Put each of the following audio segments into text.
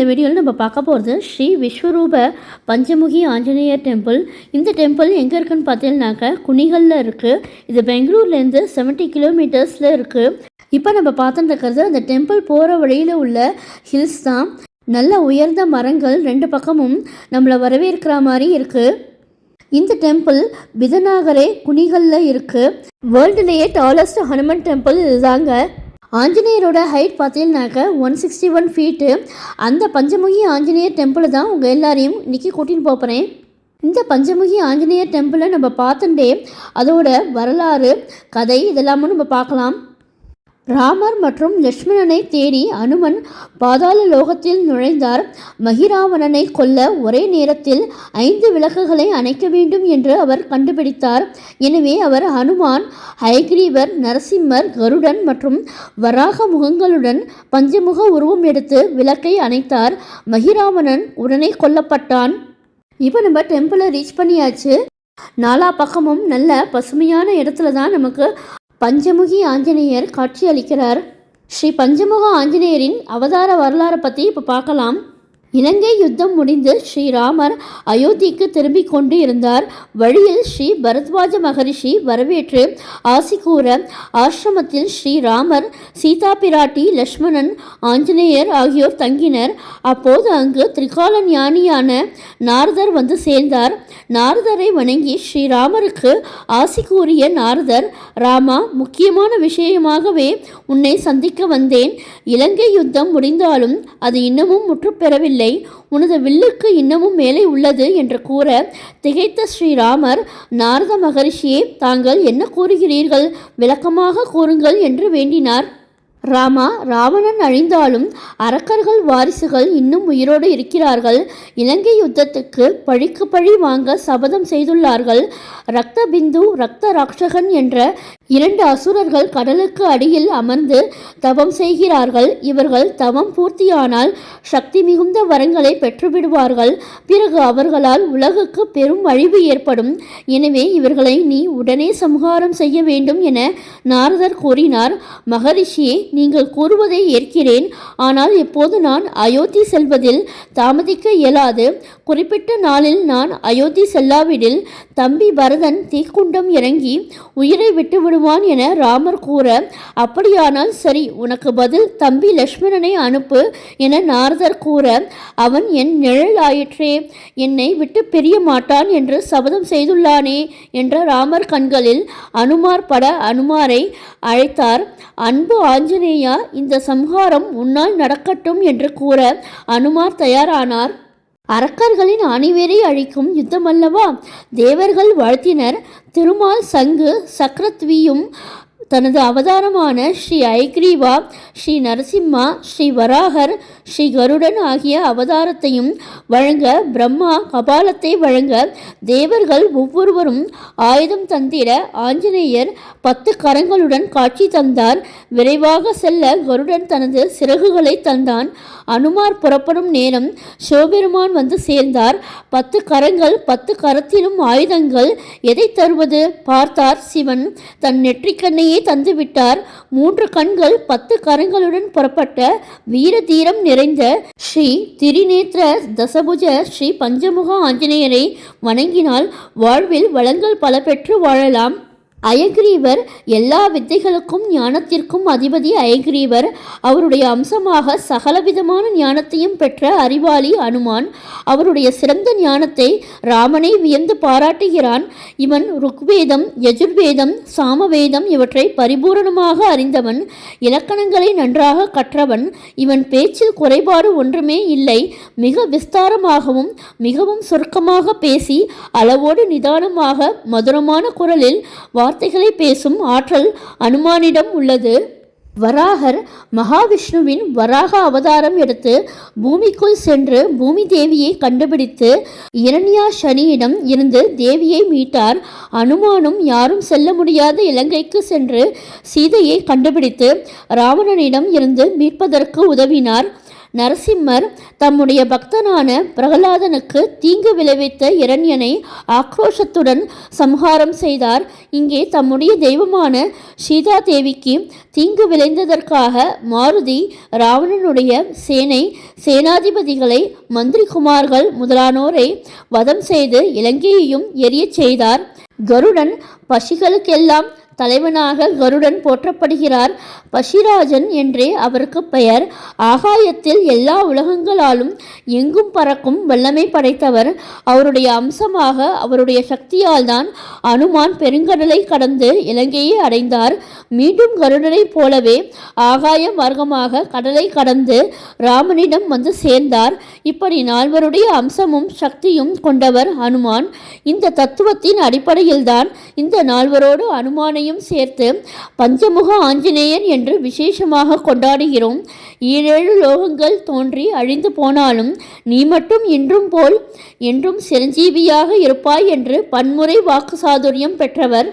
இந்த வீடியோவில் நம்ம பார்க்க போகிறது ஸ்ரீ விஸ்வரூப பஞ்சமுகி ஆஞ்சநேயர் டெம்பிள். இந்த டெம்பிள் எங்கே இருக்குன்னு பார்த்தீங்கன்னாக்கா குணிகளில் இருக்குது. இது பெங்களூர்லேருந்து 70 கிலோமீட்டர்ஸில் இருக்குது. இப்போ நம்ம பார்த்துட்டு இருக்கிறது அந்த டெம்பிள் போகிற வழியில் உள்ள ஹில்ஸ் தான். நல்ல உயர்ந்த மரங்கள் ரெண்டு பக்கமும் நம்மளை வரவேற்கிற மாதிரி இருக்குது. இந்த டெம்பிள் பிதநாகரே குணிகளில் இருக்குது. வேர்ல்டுலேயே டாலஸ்ட் ஹனுமன் டெம்பிள் இதுதாங்க. ஆஞ்சநேயரோட ஹைட் பார்த்தீங்கன்னாக்க 161 ஃபீட்டு. அந்த பஞ்சமுகி ஆஞ்சநேயர் டெம்பிள் தான் உங்கள் எல்லாரையும் இன்றைக்கி கூட்டின்னு போகிறேன். இந்த பஞ்சமுகி ஆஞ்சநேயர் டெம்பிளை நம்ம பார்த்துட்டே அதோட வரலாறு கதை இதெல்லாமும் நம்ம பார்க்கலாம். ராமர் மற்றும் லக்ஷ்மணனை தேடி அனுமன் பாதாள லோகத்தில் நுழைந்தார். மகிராவணனை கொல்ல ஒரே நேரத்தில் 5 விளக்குகளை அணைக்க வேண்டும் என்று அவர் கண்டுபிடித்தார். எனவே அவர் ஹனுமான், ஹயக்ரீவர், நரசிம்மர், கருடன் மற்றும் வராக முகங்களுடன் பஞ்சமுக உருவம் எடுத்து விளக்கை அணைத்தார். மகிராவணன் உடனே கொல்லப்பட்டான். இப்போ நம்ம டெம்பிளை ரீச் பண்ணியாச்சு. நாலா பக்கமும் நல்ல பசுமையான இடத்துல தான் நமக்கு பஞ்சமுகி ஆஞ்சநேயர் காட்சி அளிக்கிறார். ஸ்ரீ பஞ்சமுக ஆஞ்சநேயரின் அவதார வரலாறை பற்றி இப்போ பார்க்கலாம். இலங்கை யுத்தம் முடிந்து ஸ்ரீராமர் அயோத்திக்கு திரும்பி கொண்டு இருந்தார். வழியில் ஸ்ரீ பரத்வாஜ மகரிஷி வரவேற்று ஆசி கூற ஆசிரமத்தில் ஸ்ரீராமர், சீதா பிராட்டி, லக்ஷ்மணன், ஆஞ்சநேயர் ஆகியோர் தங்கினர். அப்போது அங்கு திரிகால ஞானியான நாரதர் வந்து சேர்ந்தார். நாரதரை வணங்கி ஸ்ரீராமருக்கு ஆசி கூறிய நாரதர், ராமா, முக்கியமான விஷயமாகவே உன்னை சந்திக்க வந்தேன். இலங்கை யுத்தம் முடிந்தாலும் அது இன்னமும் முற்றுப்பெறவில்லை. உனது வில்லுக்கு இன்னமும் மேலே உள்ளது என்று கூற திகைத்த ஸ்ரீராமர், நாரத மகரிஷியே, தாங்கள் என்ன கூறுகிறீர்கள்? விளக்கமாக கூறுங்கள் என்று வேண்டினார். ராமா, ராவணன் அழிந்தாலும் அரக்கர்கள் வாரிசுகள் இன்னும் உயிரோடு இருக்கிறார்கள். இலங்கை யுத்தத்துக்கு பழிக்கு பழி வாங்க சபதம் செய்துள்ளார்கள். ரக்த பிந்து, ரக்த ராட்சகன் என்ற 2 அசுரர்கள் கடலுக்கு அடியில் அமர்ந்து தவம் செய்கிறார்கள். இவர்கள் தவம் பூர்த்தியானால் சக்தி மிகுந்த வரங்களை பெற்றுவிடுவார்கள். பிறகு அவர்களால் உலகுக்கு பெரும் அழிவு ஏற்படும். எனவே இவர்களை நீ உடனே சம்ஹாரம் செய்ய வேண்டும் என நாரதர் கூறினார். மகரிஷியே, நீங்கள் கூறுவதை ஏற்கிறேன். ஆனால் இப்போது நான் அயோத்தி செல்வதில் தாமதிக்க இயலாது. குறிப்பிட்ட நாளில் நான் அயோத்தி செல்லாவிடில் தம்பி பரதன் தீக்குண்டம் இறங்கி உயிரை விட்டு விடுவான் என ராமர் கூற, அப்படியானால் சரி, உனக்கு பதில் தம்பி லக்ஷ்மணனை அனுப்பு என நாரதர் கூற, அவன் என் நிழல் ஆயிற்றே, என்னை விட்டு பிரிய மாட்டான் என்று சபதம் செய்துள்ளானே என்ற ராமர் கண்களில் அனுமார் பட அனுமாரை அழைத்தார். அன்பு ஆஞ்சநேயா, இந்த சம்ஹாரம் உன்னால் நடக்கட்டும் என்று கூற அனுமார் தயாரானார். அரக்கர்களின் அணிவேரை அழிக்கும் யுத்தமல்லவா? தேவர்கள் வாழ்த்தினர். திருமால் சங்கு சக்கரத்வியும் தனது அவதாரமான ஸ்ரீ ஐக்ரீவா, ஸ்ரீ நரசிம்மா, ஸ்ரீ வராகர், ஸ்ரீ கருடன் ஆகிய அவதாரத்தையும் வழங்க, பிரம்மா கபாலத்தை வழங்க, தேவர்கள் ஒவ்வொருவரும் ஆயுதம் தந்திட ஆஞ்சநேயர் 10 கரங்களுடன் காட்சி தந்தார். விரைவாக செல்ல கருடன் தனது சிறகுகளை தந்தான். அனுமார் புறப்படும் நேரம் சிவபெருமான் வந்து சேர்ந்தார். 10 கரங்கள், 10 கரத்திலும் ஆயுதங்கள். எதை தருவது? பார்த்தார் சிவன். தன் நெற்றிக்கண்ணையே தந்துவிட்டார். 3 கண்கள் 10 கரங்களுடன் புறப்பட்ட வீர தீரம் நிறைந்த ஸ்ரீ திரிநேத்திர தசபுஜ ஸ்ரீ பஞ்சமுக ஆஞ்சநேயரை வணங்கினால் வாழ்வில் வளங்கள் பல பெற்று வாழலாம். அயக்ரீவர் எல்லா வித்தைகளுக்கும் ஞானத்திற்கும் அதிபதி அயக்ரீவர். அவருடைய அம்சமாக சகலவிதமான ஞானத்தையும் பெற்ற அறிவாளி அனுமான். அவருடைய சிறந்த ஞானத்தை ராமனை வியந்து பாராட்டுகிறான். இவன் ருக்வேதம், யஜுர்வேதம், சாமவேதம் இவற்றை பரிபூரணமாக அறிந்தவன். இலக்கணங்களை நன்றாக கற்றவன். இவன் பேச்சில் குறைபாடு ஒன்றுமே இல்லை. மிக விஸ்தாரமாகவும் மிகவும் சுருக்கமாக பேசி அளவோடு நிதானமாக மதுரமான குரலில் வார்த்தைகளை பேசும் ஆற்றல் அனுமானிடம் உள்ளது. வராகர் மகாவிஷ்ணுவின் வராக அவதாரம் எடுத்து பூமிக்குள் சென்று பூமி தேவியை கண்டுபிடித்து இரண்யாசனியிடம் இருந்து தேவியை மீட்டார். அனுமானும் யாரும் செல்ல முடியாத இலங்கைக்கு சென்று சீதையை கண்டுபிடித்து ராவணனிடம் இருந்து மீட்பதற்கு உதவினார். நரசிம்மர் தம்முடைய பக்தனான பிரகலாதனுக்கு தீங்கு விளைவித்த இரண்யனை ஆக்ரோஷத்துடன் சம்ஹாரம் செய்தார். இங்கே தம்முடைய தெய்வமான சீதா தேவிக்கு தீங்கு விளைந்ததற்காக மாருதி ராவணனுடைய சேனாதிபதிகளை மந்திரிகுமார்கள் முதலானோரை வதம் செய்து இலங்கையையும் எரியச் செய்தார். கருடன் பசிகளுக்கெல்லாம் தலைவனாக கருடன் போற்றப்படுகிறார். பசிராஜன் என்றே அவருக்கு பெயர். ஆகாயத்தில் எல்லா உலகங்களாலும் எங்கும் பறக்கும் வல்லமை படைத்தவர். அவருடைய அம்சமாக அவருடைய சக்தியால் தான் அனுமான் பெருங்கடலை கடந்து இலங்கையை அடைந்தார். மீண்டும் கருடனைப் போலவே ஆகாய மார்க்கமாக கடலை கடந்து ராமனிடம் வந்து சேர்ந்தார். இப்படி நால்வருடைய அம்சமும் சக்தியும் கொண்டவர் அனுமான். இந்த தத்துவத்தின் அடிப்படையில்தான் இந்த நால்வரோடு அனுமானையும் சேர்த்து பஞ்சமுக ஆஞ்சநேயர் என்று விசேஷமாக கொண்டாடுகிறோம். 7 லோகங்கள் தோன்றி அழிந்து போனாலும் நீ மட்டும் இன்றும் போல் என்றும் சிரஞ்சீவியாக இருப்பாய் என்று பன்முறை வாக்கு சாதுரியம் பெற்றவர்.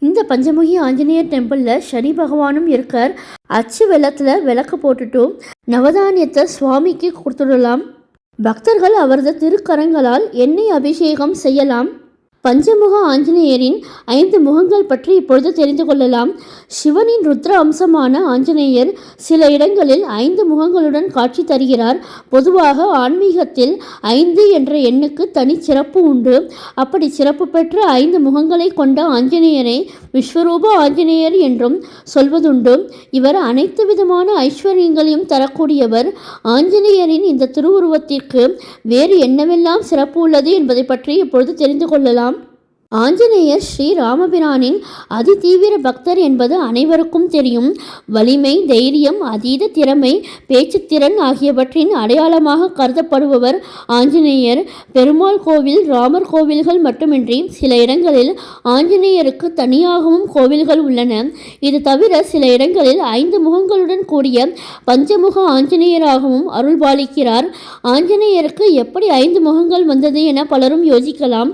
இந்த பஞ்சமுகி ஆஞ்சநேயர் டெம்பிளில் சனி பகவானும் இருக்கார். அச்சு வெள்ளத்தில் விளக்கு போட்டுட்டு நவதானியத்தை சுவாமிக்கு கொடுத்துடலாம். பக்தர்கள் அவரது திருக்கரங்களால் எண்ணெய் அபிஷேகம் செய்யலாம். பஞ்சமுக ஆஞ்சநேயரின் 5 முகங்கள் பற்றி இப்பொழுது தெரிந்து கொள்ளலாம். சிவனின் ருத்ர அம்சமான ஆஞ்சநேயர் சில இடங்களில் 5 முகங்களுடன் காட்சி தருகிறார். பொதுவாக ஆன்மீகத்தில் 5 என்ற எண்ணுக்கு தனி சிறப்பு உண்டு. அப்படி சிறப்பு பெற்ற 5 முகங்களை கொண்ட ஆஞ்சநேயரை விஸ்வரூப ஆஞ்சநேயர் என்றும் சொல்வதுண்டு. இவர் அனைத்து விதமான ஐஸ்வர்யங்களையும் தரக்கூடியவர். ஆஞ்சநேயரின் இந்த திருவுருவத்திற்கு வேறு என்னவெல்லாம் சிறப்பு உள்ளது என்பதை பற்றி இப்பொழுது தெரிந்து கொள்ளலாம். ஆஞ்சநேயர் ஸ்ரீ ராமபிரானின் அதிதீவிர பக்தர் என்பது அனைவருக்கும் தெரியும். வலிமை, தைரியம், அதீத திறமை, பேச்சுத்திறன் ஆகியவற்றின் அடையாளமாக கருதப்படுபவர் ஆஞ்சநேயர். பெருமாள் கோவில், ராமர் கோவில்கள் மட்டுமின்றி சில இடங்களில் ஆஞ்சநேயருக்கு தனியாகவும் கோவில்கள் உள்ளன. இது தவிர சில இடங்களில் 5 முகங்களுடன் கூடிய பஞ்சமுக ஆஞ்சநேயராகவும் அருள்பாலிக்கிறார். ஆஞ்சநேயருக்கு எப்படி 5 முகங்கள் வந்தது என பலரும் யோசிக்கலாம்.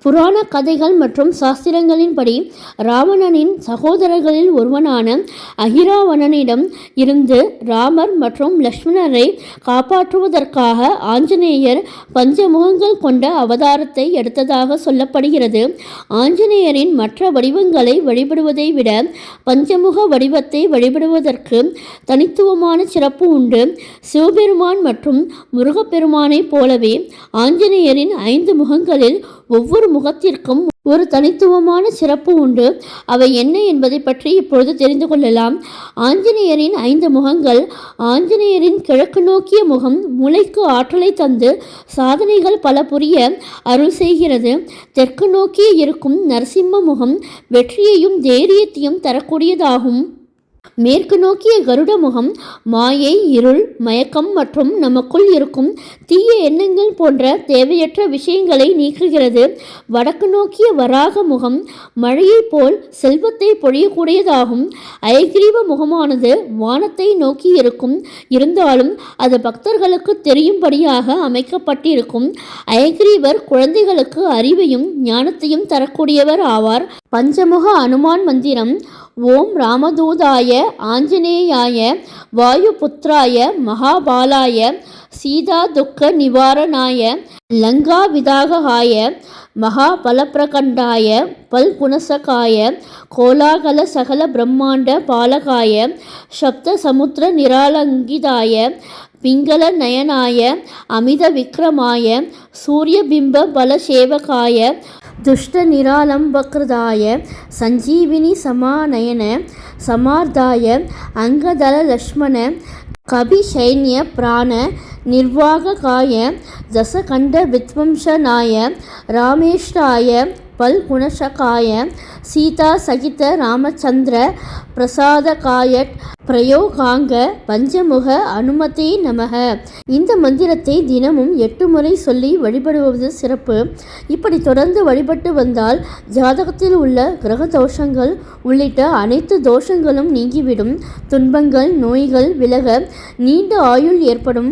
புராண கதைகள் மற்றும் சாஸ்திரங்களின்படி ராவணனின் சகோதரர்களில் ஒருவனான அகிராவணனிடம் இருந்து ராமர் மற்றும் லக்ஷ்மணரை காப்பாற்றுவதற்காக ஆஞ்சநேயர் பஞ்சமுகங்கள் கொண்ட அவதாரத்தை எடுத்ததாக சொல்லப்படுகிறது. ஆஞ்சநேயரின் மற்ற வடிவங்களை வழிபடுவதை விட பஞ்சமுக வடிவத்தை வழிபடுவதற்கு தனித்துவமான சிறப்பு உண்டு. சிவபெருமான் மற்றும் முருகப்பெருமானைப் போலவே ஆஞ்சநேயரின் 5 முகங்களில் ஒவ்வொரு முகத்திற்கும் ஒரு தனித்துவமான சிறப்பு உண்டு. அவை என்ன என்பதை பற்றி இப்பொழுது தெரிந்து கொள்ளலாம். ஆஞ்சநேயரின் 5 முகங்கள். ஆஞ்சநேயரின் கிழக்கு நோக்கிய முகம் மூளைக்கு ஆற்றலை தந்து சாதனைகள் பல புரிய அருள் செய்கிறது. தெற்கு நோக்கி இருக்கும் நரசிம்ம முகம் வெற்றியையும் தைரியத்தையும் தரக்கூடியதாகும். மேற்கு நோக்கிய கருட முகம் மாயை, இருள், மயக்கம் மற்றும் நமக்குள் இருக்கும் தீய எண்ணங்கள் போன்ற தேவையற்ற விஷயங்களை நீக்குகிறது. வடக்கு நோக்கிய வராக முகம் மழையை போல் செல்வத்தை பொழியக்கூடியதாகும். அயக்ரீவ முகமானது வானத்தை நோக்கி இருக்கும். இருந்தாலும் அது பக்தர்களுக்கு தெரியும்படியாக அமைக்கப்பட்டிருக்கும். அயக்ரீவர் குழந்தைகளுக்கு அறிவையும் ஞானத்தையும் தரக்கூடியவர் ஆவார். பஞ்சமுக அனுமான் மந்திரம்: ஓம் ராமதூதாய ஆஞ்சநேயாய வாயுபுத்ராய மகாபாலாய சீதா துக்க நிவாரணாய லங்கா விதாகாய மகாபலப்பிரகண்டாய பல்குணசகாய கோலாகல சகல பிரம்மாண்ட பாலகாய சப்த சமுத்திர நிராலங்கிதாய பிங்கள நயனாய அமித விக்ரமாய சூரியபிம்ப பலசேவகாய துஷ்ட நிராலம்பக்ரதாய சஞ்சீவினி சமாநயன சமார்த்தாய அங்கதல லக்ஷ்மண கபிசைன்ய பிராண நிர்வாககாய தசகண்ட வித்வம்சனாய ராமேஷ்டாய பல்குணசகாய சீதா சகித ராமச்சந்திர பிரசாதகாய பிரயோகாங்க பஞ்சமுக அனுமதே நமக. இந்த மந்திரத்தை தினமும் 8 முறை சொல்லி வழிபடுவது சிறப்பு. இப்படி தொடர்ந்து வழிபட்டு வந்தால் ஜாதகத்தில் உள்ள கிரக தோஷங்கள் உள்ளிட்ட அனைத்து தோஷங்களும் நீங்கிவிடும். துன்பங்கள், நோய்கள் விலக நீண்ட ஆயுள் ஏற்படும்.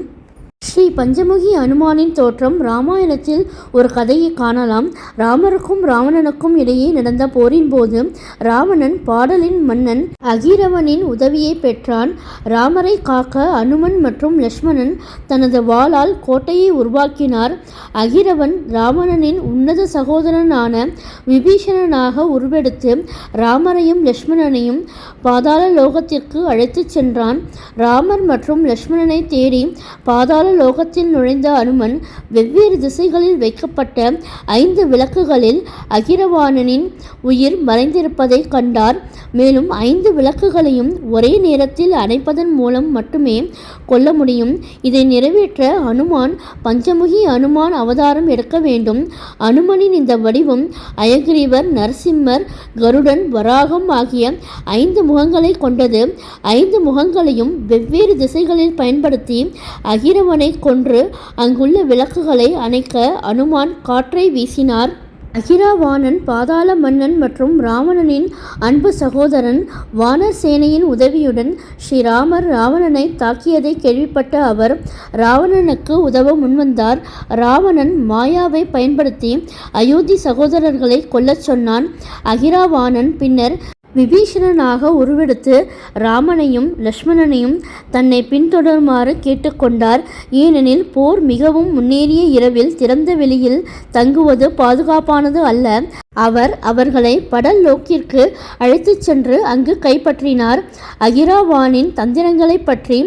ஸ்ரீ பஞ்சமுகி அனுமானின் தோற்றம் ராமாயணத்தில் ஒரு கதையை காணலாம். ராமருக்கும் ராவணனுக்கும் இடையே நடந்த போரின் போது ராவணன் பாடலின் மன்னன் அகிரவனின் உதவியை பெற்றான். ராமரை காக்க அனுமன் மற்றும் லட்சுமணன் தனது வாளால் கோட்டையை உருவாக்கினார். அகிரவன் ராவணனின் உன்னத சகோதரனான விபீஷணனாக உருவெடுத்து ராமரையும் லட்சுமணனையும் பாதாள லோகத்திற்கு அழைத்துச் சென்றான். ராமர் மற்றும் லட்சுமணனை தேடி பாதாள லோகத்தில் நுழைந்த அனுமன் வெவ்வேறு திசைகளில் வைக்கப்பட்ட 5 விளக்குகளில் அகிரவாணனின் உயிர் மறைந்திருப்பதை கண்டார். மேலும் 5 விளக்குகளையும் ஒரே நேரத்தில் அணைப்பதன் மூலம் மட்டுமே கொல்ல முடியும். இதை நிறைவேற்ற அனுமான் பஞ்சமுகி அனுமான் அவதாரம் எடுக்க வேண்டும். அனுமனின் இந்த வடிவம் அயக்ரீவர், நரசிம்மர், கருடன், வராகம் ஆகிய 5 முகங்களை கொண்டது. 5 முகங்களையும் வெவ்வேறு திசைகளில் பயன்படுத்தி அகிரவனை கொன்று அங்குள்ள விளக்குகளை அணைக்க அனுமான் காற்றை வீசினார். அகிரவாணன் பாதாள மன்னன் மற்றும் ராவணனின் அன்பு சகோதரன். வானர் சேனையின் உதவியுடன் ஸ்ரீராமர் ராவணனை தாக்கியதை கேள்விப்பட்ட அவர் ராவணனுக்கு உதவ முன்வந்தார். ராவணன் மாயாவை பயன்படுத்தி அயோத்தி சகோதரர்களை கொல்லச் சொன்னான். அகிரவாணன் பின்னர் விபீஷணனாக உருவெடுத்து ராமனையும் லட்சுமணனையும் தன்னை பின்தொடருமாறு கேட்டுக்கொண்டார். ஏனெனில் போர் மிகவும் முன்னேறிய இரவில் திறந்த வெளியில் தங்குவது பாதுகாப்பானது அல்ல. அவர் அவர்களை படல் லோக்கிற்கு அழைத்துச் சென்று அங்கு கைப்பற்றினார். அகிரவானின் தந்திரங்களை பற்றி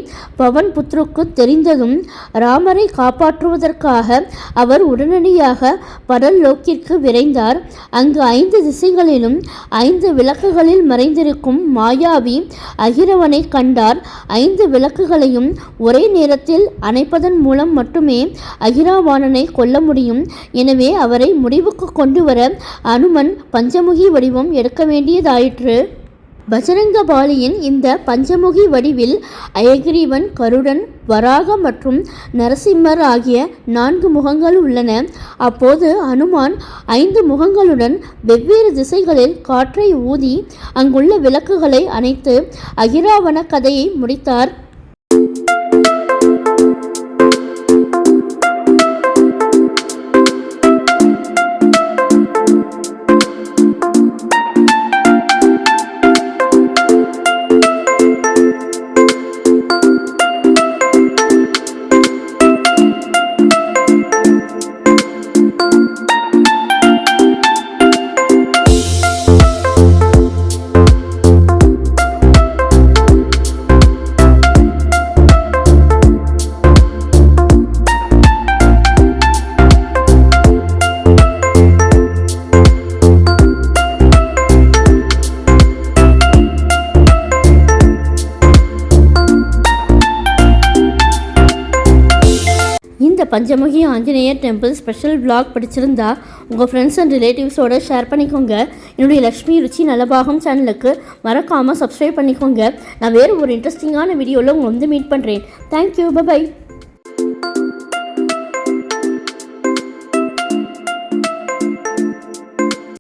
பவன் புத்ருக்கு தெரிந்ததும் ராமரை காப்பாற்றுவதற்காக அவர் உடனடியாக படல் லோக்கிற்கு விரைந்தார். அங்கு 5 திசைகளிலும் 5 விளக்குகளில் மறைந்திருக்கும் மாயாவி அகிரவனை கண்டார். 5 விளக்குகளையும் ஒரே நேரத்தில் அணைப்பதன் மூலம் மட்டுமே அகிரவாணனை கொல்ல முடியும். எனவே அவரை முடிவுக்கு கொண்டு வர அனுமன் பஞ்சமுகி வடிவம் எடுக்க வேண்டியதாயிற்று. பஜரங்கபாலியின் இந்த பஞ்சமுகி வடிவில் அயக்ரீவன், கருடன், வராக மற்றும் நரசிம்மர் ஆகிய 4 முகங்கள் உள்ளன. அப்போது அனுமான் 5 முகங்களுடன் வெவ்வேறு திசைகளில் காற்றை ஊதி அங்குள்ள விளக்குகளை அணைத்து அகிராவண கதையை முடித்தார். Panchamukhi Anjaneyar temple special vlog பிடிச்சிருந்தா உங்கள் ஃப்ரெண்ட்ஸ் அண்ட் ரிலேட்டிவ்ஸோடு ஷேர் பண்ணிக்கோங்க. என்னுடைய லக்ஷ்மி ருச்சி நலபாகம் சேனலுக்கு மறக்காமல் சப்ஸ்கிரைப் பண்ணிக்கோங்க. நான் வேறு ஒரு இன்ட்ரெஸ்டிங்கான வீடியோவில் உங்களை மீட் பண்ணுறேன். Thank you, by.